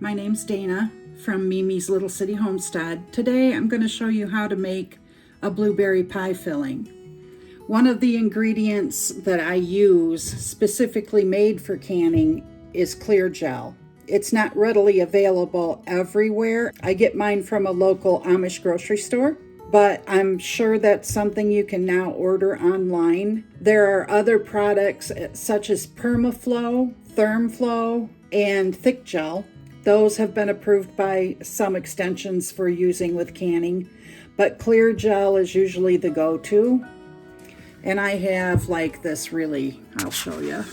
my name's Dana from Mimi's Little City Homestead. Today I'm going to show you how to make a blueberry pie filling. One of the ingredients that I use specifically made for canning is Clear Jel. It's not readily available everywhere. I get mine from a local Amish grocery store, but I'm sure that's something you can now order online. There are other products such as PermaFlow, ThermFlow, and Thick Gel. Those have been approved by some extensions for using with canning, but Clear Jel is usually the go-to. And I have like this I'll show you.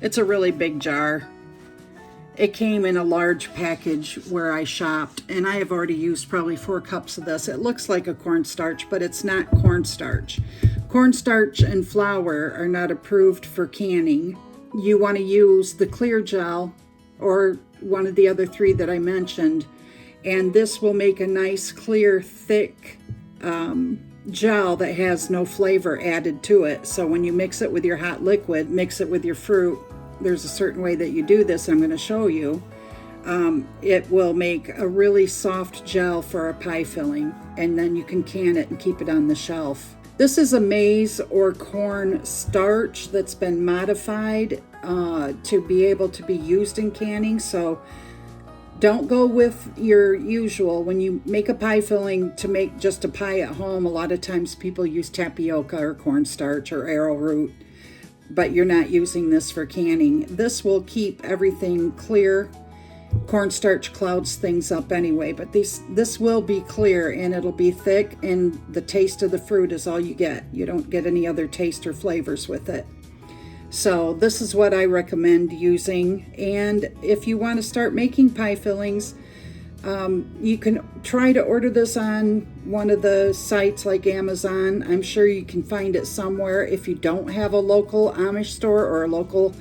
It's a really big jar. It came in a large package where I shopped, and I have already used probably 4 cups of this. It looks like a cornstarch, but it's not cornstarch. Cornstarch and flour are not approved for canning. You want to use the Clear Jel or one of the other 3 that I mentioned, and this will make a nice, clear, thick gel that has no flavor added to it. So when you mix it with your hot liquid, mix it with your fruit, there's a certain way that you do this I'm going to show you. It will make a really soft gel for a pie filling, and then you can can it and keep it on the shelf. This is a maize or corn starch that's been modified to be able to be used in canning. So don't go with your usual. When you make a pie filling to make just a pie at home, a lot of times people use tapioca or cornstarch or arrowroot, but you're not using this for canning. This will keep everything clear. Cornstarch clouds things up anyway, but this will be clear and it'll be thick, and the taste of the fruit is all you get. You don't get any other taste or flavors with it. So this is what I recommend using. And if you want to start making pie fillings, you can try to order this on one of the sites like Amazon. I'm sure you can find it somewhere if you don't have a local Amish store or a local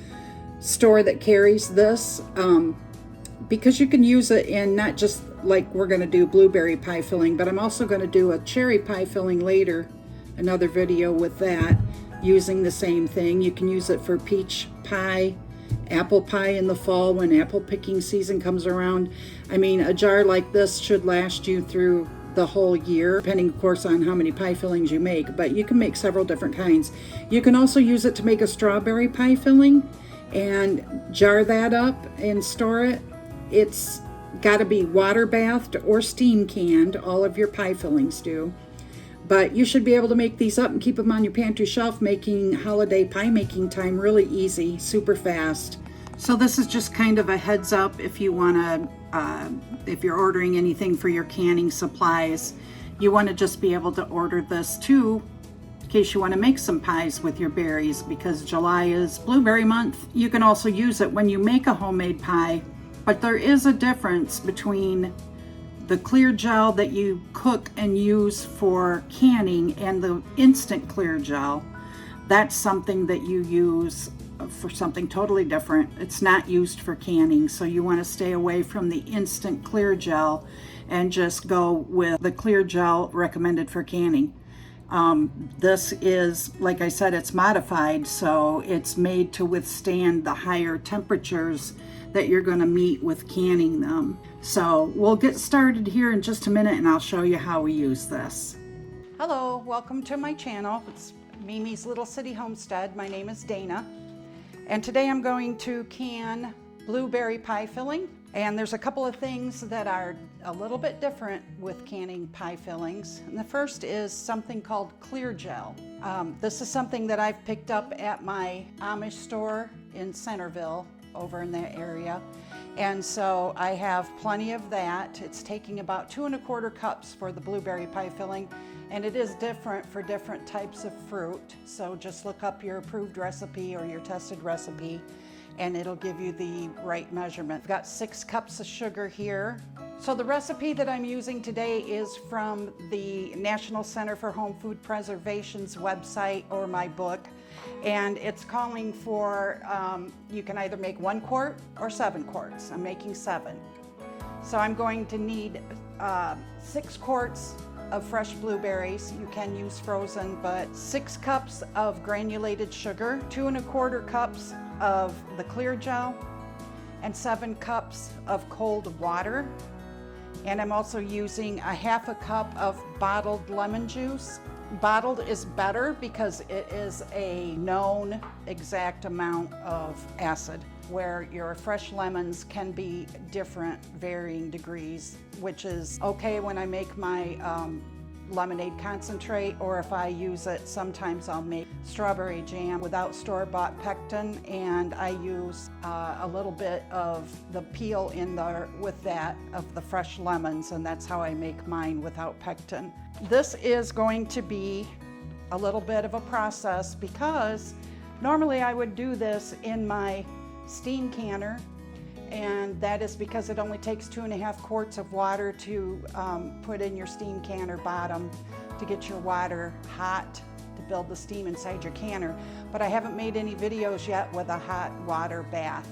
store that carries this, because you can use it in not just like we're going to do blueberry pie filling, but I'm also going to do a cherry pie filling later, another video with that, using the same thing. You can use it for peach pie, apple pie in the fall when apple picking season comes around. I mean, a jar like this should last you through the whole year, depending of course on how many pie fillings you make, but you can make several different kinds. You can also use it to make a strawberry pie filling and jar that up and store it. It's got to be water bathed or steam canned. All of your pie fillings do. But you should be able to make these up and keep them on your pantry shelf, making holiday pie making time really easy, super fast. So this is just kind of a heads up if you want to, if you're ordering anything for your canning supplies, you want to just be able to order this too, in case you want to make some pies with your berries, because July is blueberry month. You can also use it when you make a homemade pie, but there is a difference between the Clear Jel that you cook and use for canning and the instant Clear Jel. That's something that you use for something totally different. It's not used for canning, so you want to stay away from the instant Clear Jel and just go with the Clear Jel recommended for canning. This is, like I said, it's modified, so it's made to withstand the higher temperatures that you're going to meet with canning them. So we'll get started here in just a minute and I'll show you how we use this. Hello, welcome to my channel. It's Mimi's Little City Homestead. My name is Dana, and today I'm going to can blueberry pie filling. And there's a couple of things that are a little bit different with canning pie fillings. And the first is something called Clear Jel. This is something that I've picked up at my Amish store in Centerville, over in that area. And so I have plenty of that. It's taking about 2 1/4 cups for the blueberry pie filling, and it is different for different types of fruit. So just look up your approved recipe or your tested recipe and it'll give you the right measurement. I've got 6 cups of sugar here. So the recipe that I'm using today is from the National Center for Home Food Preservation's website or my book. And it's calling for, you can either make 1 quart or 7 quarts. I'm making 7. So I'm going to need 6 quarts of fresh blueberries. You can use frozen, but 6 cups of granulated sugar, 2 1/4 cups of the Clear Jel, and 7 cups of cold water. And I'm also using a half a cup of bottled lemon juice. Bottled is better because it is a known exact amount of acid, where your fresh lemons can be different, varying degrees, which is okay when I make my lemonade concentrate, or if I use it, sometimes I'll make strawberry jam without store-bought pectin, and I use a little bit of the peel in there with that of the fresh lemons, and that's how I make mine without pectin. This is going to be a little bit of a process because normally I would do this in my steam canner, and that is because it only takes 2.5 quarts of water to put in your steam canner bottom to get your water hot to build the steam inside your canner. But I haven't made any videos yet with a hot water bath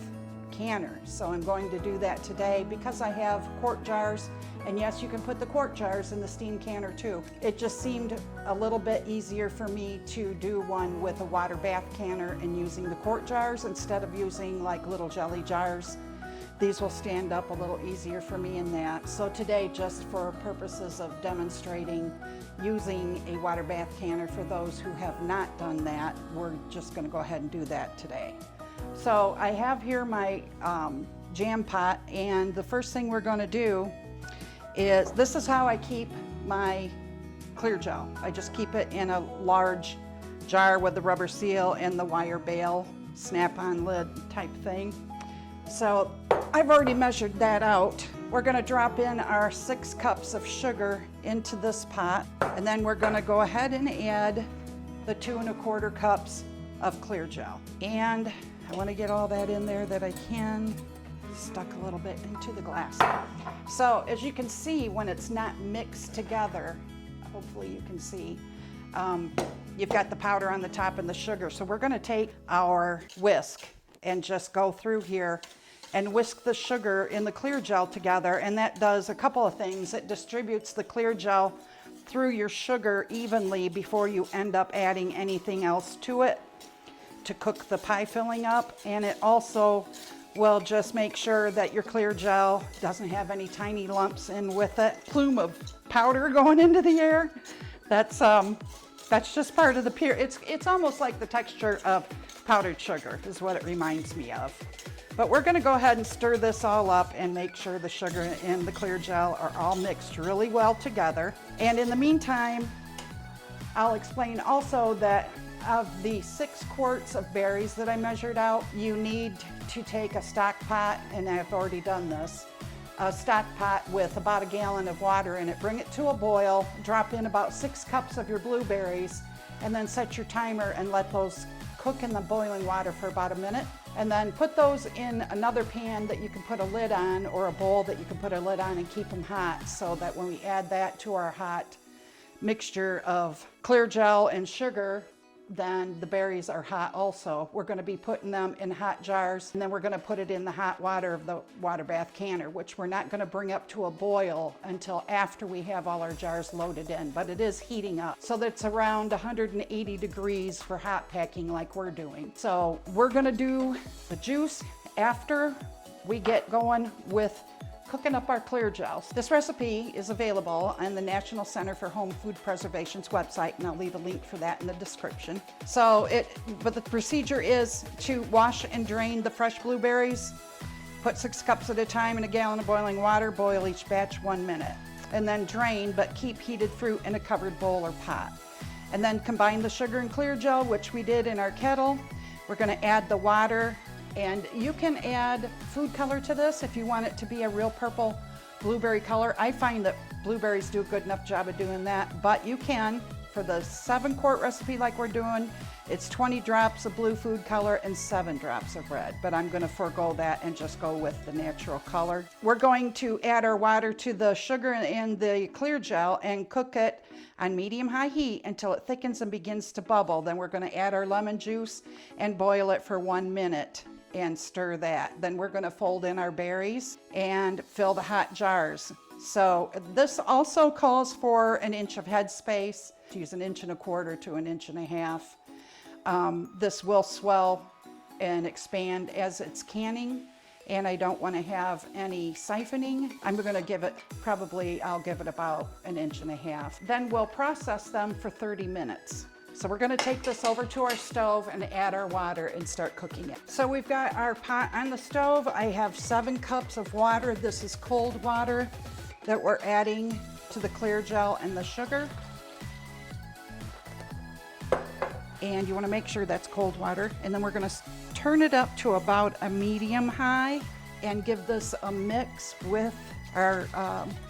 canner, so I'm going to do that today because I have quart jars, and yes, you can put the quart jars in the steam canner too. It just seemed a little bit easier for me to do one with a water bath canner and using the quart jars instead of using like little jelly jars. These will stand up a little easier for me in that. So today, just for purposes of demonstrating using a water bath canner for those who have not done that, we're just gonna go ahead and do that today. So I have here my jam pot, and the first thing we're gonna do is, this is how I keep my Clear Jel. I just keep it in a large jar with the rubber seal and the wire bail snap-on lid type thing. So I've already measured that out. We're gonna drop in our 6 cups of sugar into this pot, and then we're gonna go ahead and add the 2¼ cups of Clear Jel. And I wanna get all that in there that I can. Stuck a little bit into the glass. So as you can see, when it's not mixed together, hopefully you can see, you've got the powder on the top and the sugar. So we're gonna take our whisk and just go through here and whisk the sugar in the Clear Jel together, and that does a couple of things. It distributes the Clear Jel through your sugar evenly before you end up adding anything else to it to cook the pie filling up, and it also will just make sure that your Clear Jel doesn't have any tiny lumps in with it. Plume of powder going into the air. That's just part of the pure. It's almost like the texture of powdered sugar is what it reminds me of. But we're gonna go ahead and stir this all up and make sure the sugar and the Clear Jel are all mixed really well together. And in the meantime, I'll explain also that of the 6 quarts of berries that I measured out, you need to take a stock pot, and I've already done this, a stock pot with about 1 gallon of water in it. Bring it to a boil, drop in about 6 cups of your blueberries, and then set your timer and let those cook in the boiling water for about 1 minute. And then put those in another pan that you can put a lid on, or a bowl that you can put a lid on, and keep them hot, so that when we add that to our hot mixture of Clear Jel and sugar, then the berries are hot also. We're gonna be putting them in hot jars, and then we're gonna put it in the hot water of the water bath canner, which we're not gonna bring up to a boil until after we have all our jars loaded in, but it is heating up. So that's around 180 degrees for hot packing like we're doing. So we're gonna do the juice after we get going with cooking up our Clear Jels. This recipe is available on the National Center for Home Food Preservation's website, and I'll leave a link for that in the description. But the procedure is to wash and drain the fresh blueberries, put 6 cups at a time in 1 gallon of boiling water, boil each batch 1 minute, and then drain, but keep heated fruit in a covered bowl or pot. And then combine the sugar and Clear Jel, which we did in our kettle. We're gonna add the water, and you can add food color to this if you want it to be a real purple blueberry color. I find that blueberries do a good enough job of doing that, but you can, for the 7-quart recipe like we're doing, it's 20 drops of blue food color and 7 drops of red, but I'm gonna forego that and just go with the natural color. We're going to add our water to the sugar and the Clear Jel and cook it on medium-high heat until it thickens and begins to bubble. Then we're gonna add our lemon juice and boil it for 1 minute. And stir that. Then we're gonna fold in our berries and fill the hot jars. So this also calls for 1 inch of headspace. Use 1¼ inch to 1.5 inches. This will swell and expand as it's canning, and I don't want to have any siphoning. I'm going to give it, I'll give it about 1.5 inches. Then we'll process them for 30 minutes. So we're going to take this over to our stove and add our water and start cooking it. So we've got our pot on the stove. I have 7 cups of water. This is cold water that we're adding to the Clear Jel and the sugar. And you want to make sure that's cold water. And then we're going to turn it up to about a medium high and give this a mix with our,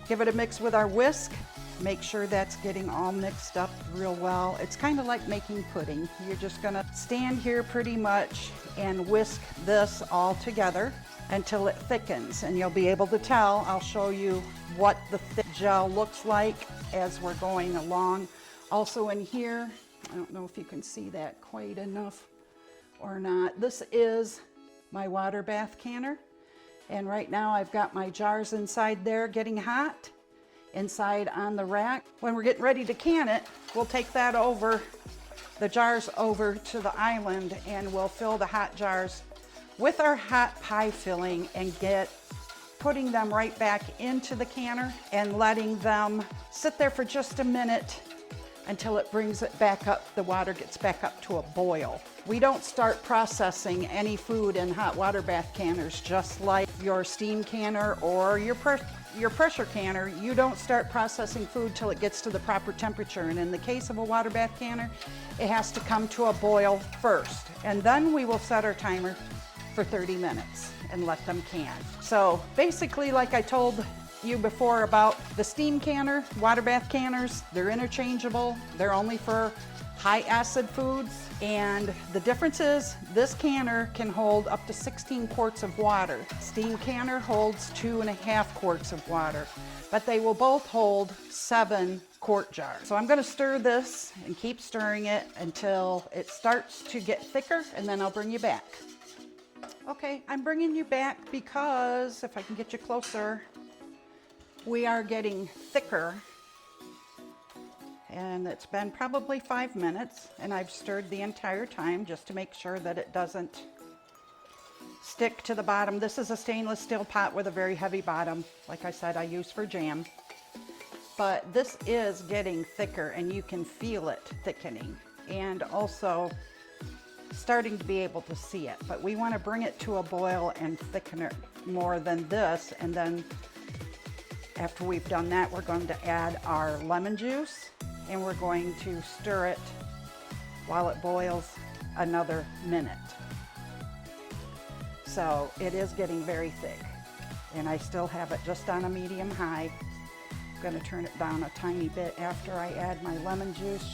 with our whisk. Make sure that's getting all mixed up real well. It's kind of like making pudding. You're just gonna stand here pretty much and whisk this all together until it thickens. And you'll be able to tell, I'll show you what the thick gel looks like as we're going along. Also in here, I don't know if you can see that quite enough or not. This is my water bath canner. And right now I've got my jars inside there getting hot. Inside on the rack. When we're getting ready to can it, we'll take that over, the jars over to the island, and we'll fill the hot jars with our hot pie filling and putting them right back into the canner and letting them sit there for just a minute until it brings it back up, the water gets back up to a boil. We don't start processing any food in hot water bath canners, just like your steam canner or your pressure canner. You don't start processing food till it gets to the proper temperature. And in the case of a water bath canner, it has to come to a boil first. And then we will set our timer for 30 minutes and let them can. So basically, like I told you before about the steam canner, water bath canners, they're interchangeable. They're only for high acid foods. And the difference is this canner can hold up to 16 quarts of water. Steam canner holds 2.5 quarts of water, but they will both hold 7 quart jars. So I'm going to stir this and keep stirring it until it starts to get thicker, and then I'll bring you back. Okay, I'm bringing you back because if I can get you closer, we are getting thicker. And it's been probably 5 minutes, and I've stirred the entire time just to make sure that it doesn't stick to the bottom. This is a stainless steel pot with a very heavy bottom. Like I said, I use for jam. But this is getting thicker, and you can feel it thickening and also starting to be able to see it. But we want to bring it to a boil and thicken it more than this. And then after we've done that, we're going to add our lemon juice. And we're going to stir it while it boils another minute. So it is getting very thick, and I still have it just on a medium high. I'm going to turn it down a tiny bit after I add my lemon juice,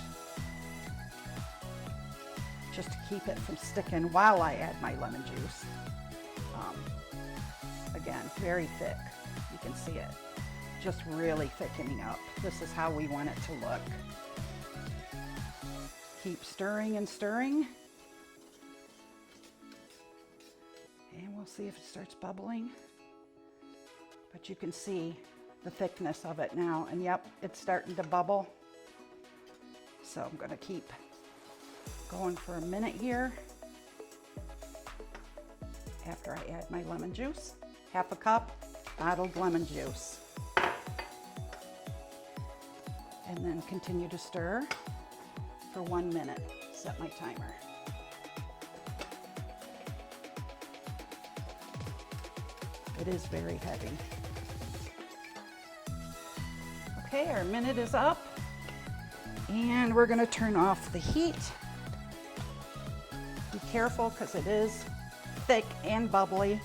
just to keep it from sticking while I add my lemon juice. Again, very thick. You can see it. Just really thickening up. This is how we want it to look. Keep stirring and stirring. And we'll see if it starts bubbling. But you can see the thickness of it now. And yep, it's starting to bubble. So I'm going to keep going for a minute here after I add my lemon juice. 1/2 cup bottled lemon juice. And then continue to stir for 1 minute. Set my timer. It is very heavy. Okay, our minute is up, and we're going to turn off the heat. Be careful because it is thick and bubbly,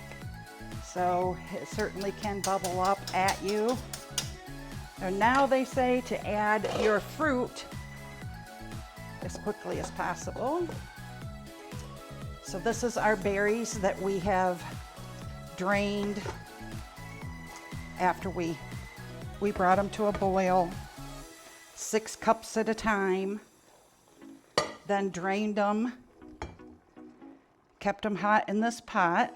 so it certainly can bubble up at you. And now they say to add your fruit as quickly as possible. So this is our berries that we have drained after we brought them to a boil, 6 cups at a time, then drained them, kept them hot in this pot.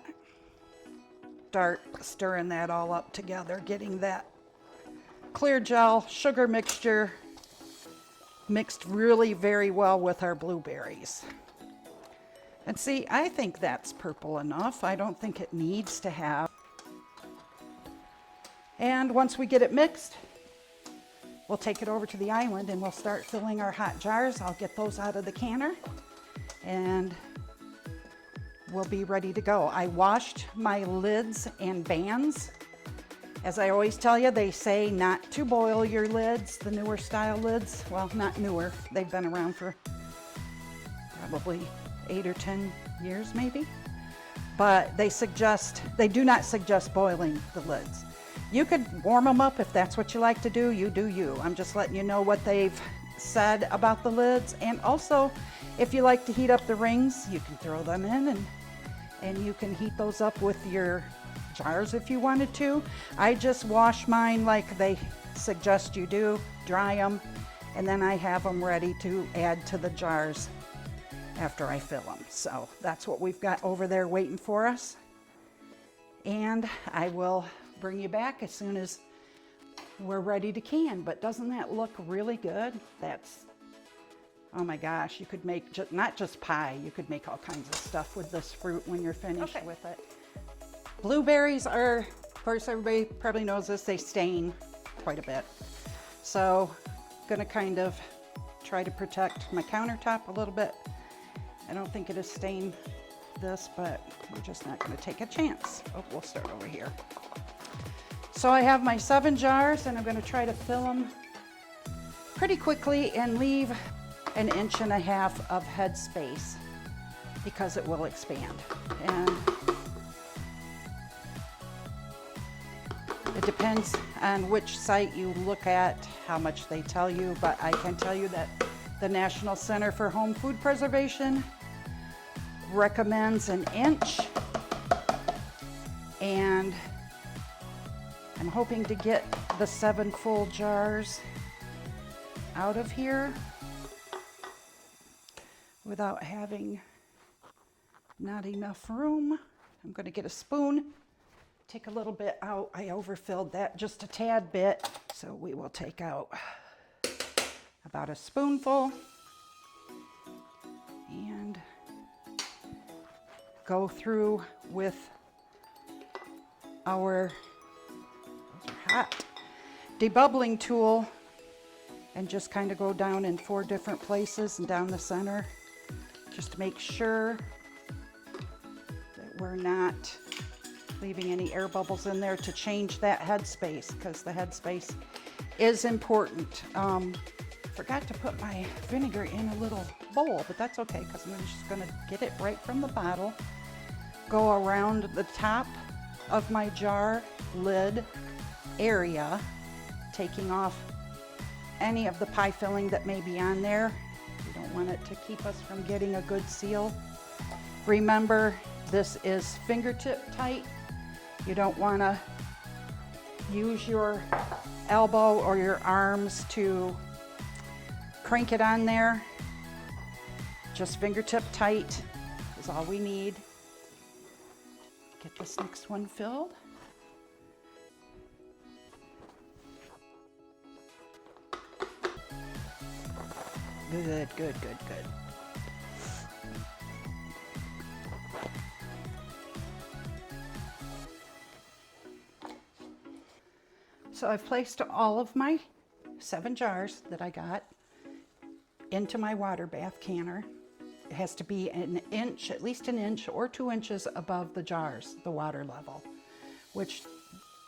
Start stirring that all up together, getting that Clear Jel sugar mixture mixed really very well with our blueberries. And see, I think that's purple enough. I don't think it needs to have. And once we get it mixed, we'll take it over to the island and we'll start filling our hot jars. I'll get those out of the canner and we'll be ready to go. I washed my lids and bands. As I always tell you, they say not to boil your lids, the newer style lids. Well, not newer, they've been around for probably 8 or 10 years maybe. But they do not suggest boiling the lids. You could warm them up if that's what you like to do, you do you. I'm just letting you know what they've said about the lids. And also, if you like to heat up the rings, you can throw them in and you can heat those up with your jars if you wanted to. I just wash mine like they suggest you do, dry them, and then I have them ready to add to the jars after I fill them. So that's what we've got over there waiting for us. And I will bring you back as soon as we're ready to can. But doesn't that look really good? Oh my gosh, you could make not just pie, you could make all kinds of stuff with this fruit when you're finished with it. Blueberries are, of course, everybody probably knows this, they stain quite a bit. So I'm gonna kind of try to protect my countertop a little bit. I don't think it has stained this, but we're just not gonna take a chance. Oh, we'll start over here. So I have my 7 jars and I'm gonna try to fill them pretty quickly and leave 1.5 inches of head space because it will expand. And it depends on which site you look at, how much they tell you, but I can tell you that the National Center for Home Food Preservation recommends 1 inch, and I'm hoping to get the 7 full jars out of here without having not enough room. I'm going to get a spoon, take a little bit out. I overfilled that just a tad bit, so we will take out about a spoonful and go through with our hot debubbling tool and just kind of go down in 4 different places and down the center just to make sure that we're not leaving any air bubbles in there to change that headspace, because the headspace is important. Forgot to put my vinegar in a little bowl, but that's okay because I'm just going to get it right from the bottle, go around the top of my jar lid area, taking off any of the pie filling that may be on there. We don't want it to keep us from getting a good seal. Remember, this is fingertip tight. You don't want to use your elbow or your arms to crank it on there. Just fingertip tight is all we need. Get this next one filled. Good, good, good, good. So I've placed all of my 7 jars that I got into my water bath canner. It has to be 1 inch, at least 1 inch or 2 inches above the jars, the water level, which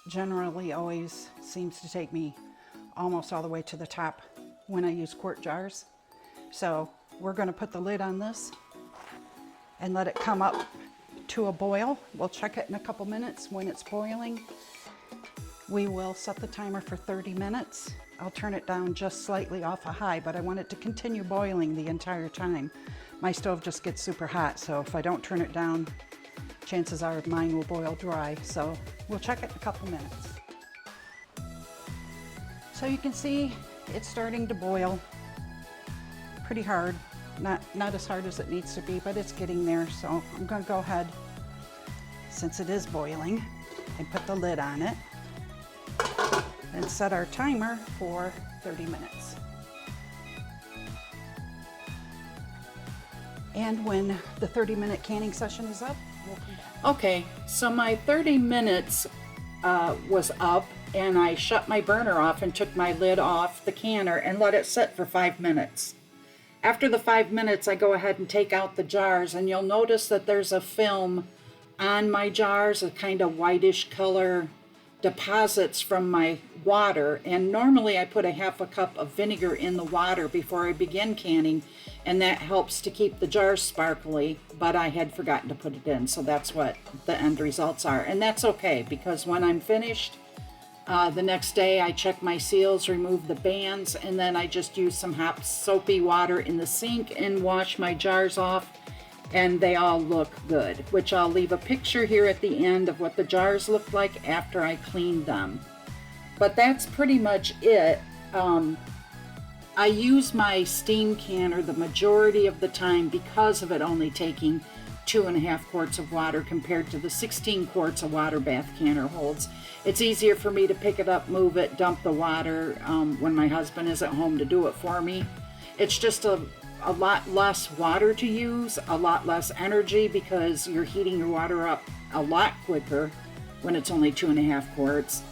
generally always seems to take me almost all the way to the top when I use quart jars. So we're going to put the lid on this and let it come up to a boil. We'll check it in a couple minutes. When it's boiling, we will set the timer for 30 minutes. I'll turn it down just slightly off a high, but I want it to continue boiling the entire time. My stove just gets super hot, so if I don't turn it down, chances are mine will boil dry. So we'll check it in a couple minutes. So you can see it's starting to boil pretty hard. Not as hard as it needs to be, but it's getting there. So I'm going to go ahead, since it is boiling, and put the lid on it and set our timer for 30 minutes. And when the 30-minute canning session is up, we'll come back. Okay, so my 30 minutes was up, and I shut my burner off and took my lid off the canner and let it sit for 5 minutes. After the 5 minutes, I go ahead and take out the jars, and you'll notice that there's a film on my jars, a kind of whitish color deposits from my water. And normally I put a half a cup of vinegar in the water before I begin canning, and that helps to keep the jars sparkly, but I had forgotten to put it in, so that's what the end results are. And that's okay, because when I'm finished, the next day I check my seals, remove the bands, and then I just use some hot soapy water in the sink and wash my jars off, and they all look good, which I'll leave a picture here at the end of what the jars look like after I cleaned them. But that's pretty much it. I use my steam canner the majority of the time because of it only taking 2.5 quarts of water compared to the 16 quarts a water bath canner holds. It's easier for me to pick it up, move it, dump the water when my husband isn't home to do it for me. It's just a lot less water to use, a lot less energy, because you're heating your water up a lot quicker when it's only 2.5 quarts.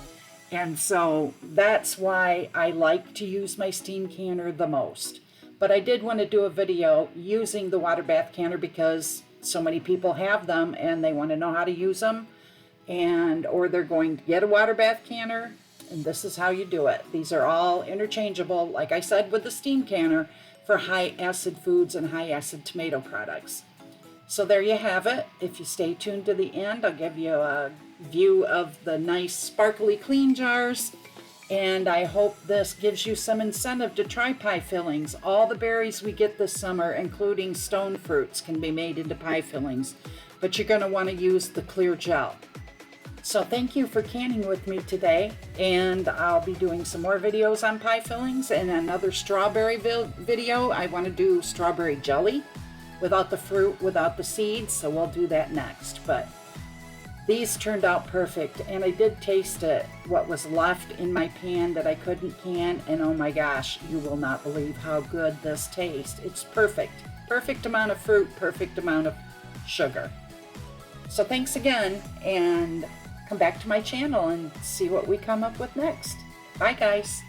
And so that's why I like to use my steam canner the most. But I did want to do a video using the water bath canner because so many people have them and they want to know how to use them, or they're going to get a water bath canner, and this is how you do it. These are all interchangeable, like I said with the steam canner, for high acid foods and high acid tomato products. So there you have it. If you stay tuned to the end, I'll give you a view of the nice sparkly clean jars, and I hope this gives you some incentive to try pie fillings. All the berries we get this summer, including stone fruits, can be made into pie fillings, but you're going to want to use the Clear Jel. So thank you for canning with me today, and I'll be doing some more videos on pie fillings, and another strawberry video. I want to do strawberry jelly without the fruit, without the seeds, so we'll do that next. But these turned out perfect, and I did taste it, what was left in my pan that I couldn't can, and oh my gosh, you will not believe how good this tastes. It's perfect. Perfect amount of fruit, perfect amount of sugar. So thanks again, and come back to my channel and see what we come up with next. Bye guys.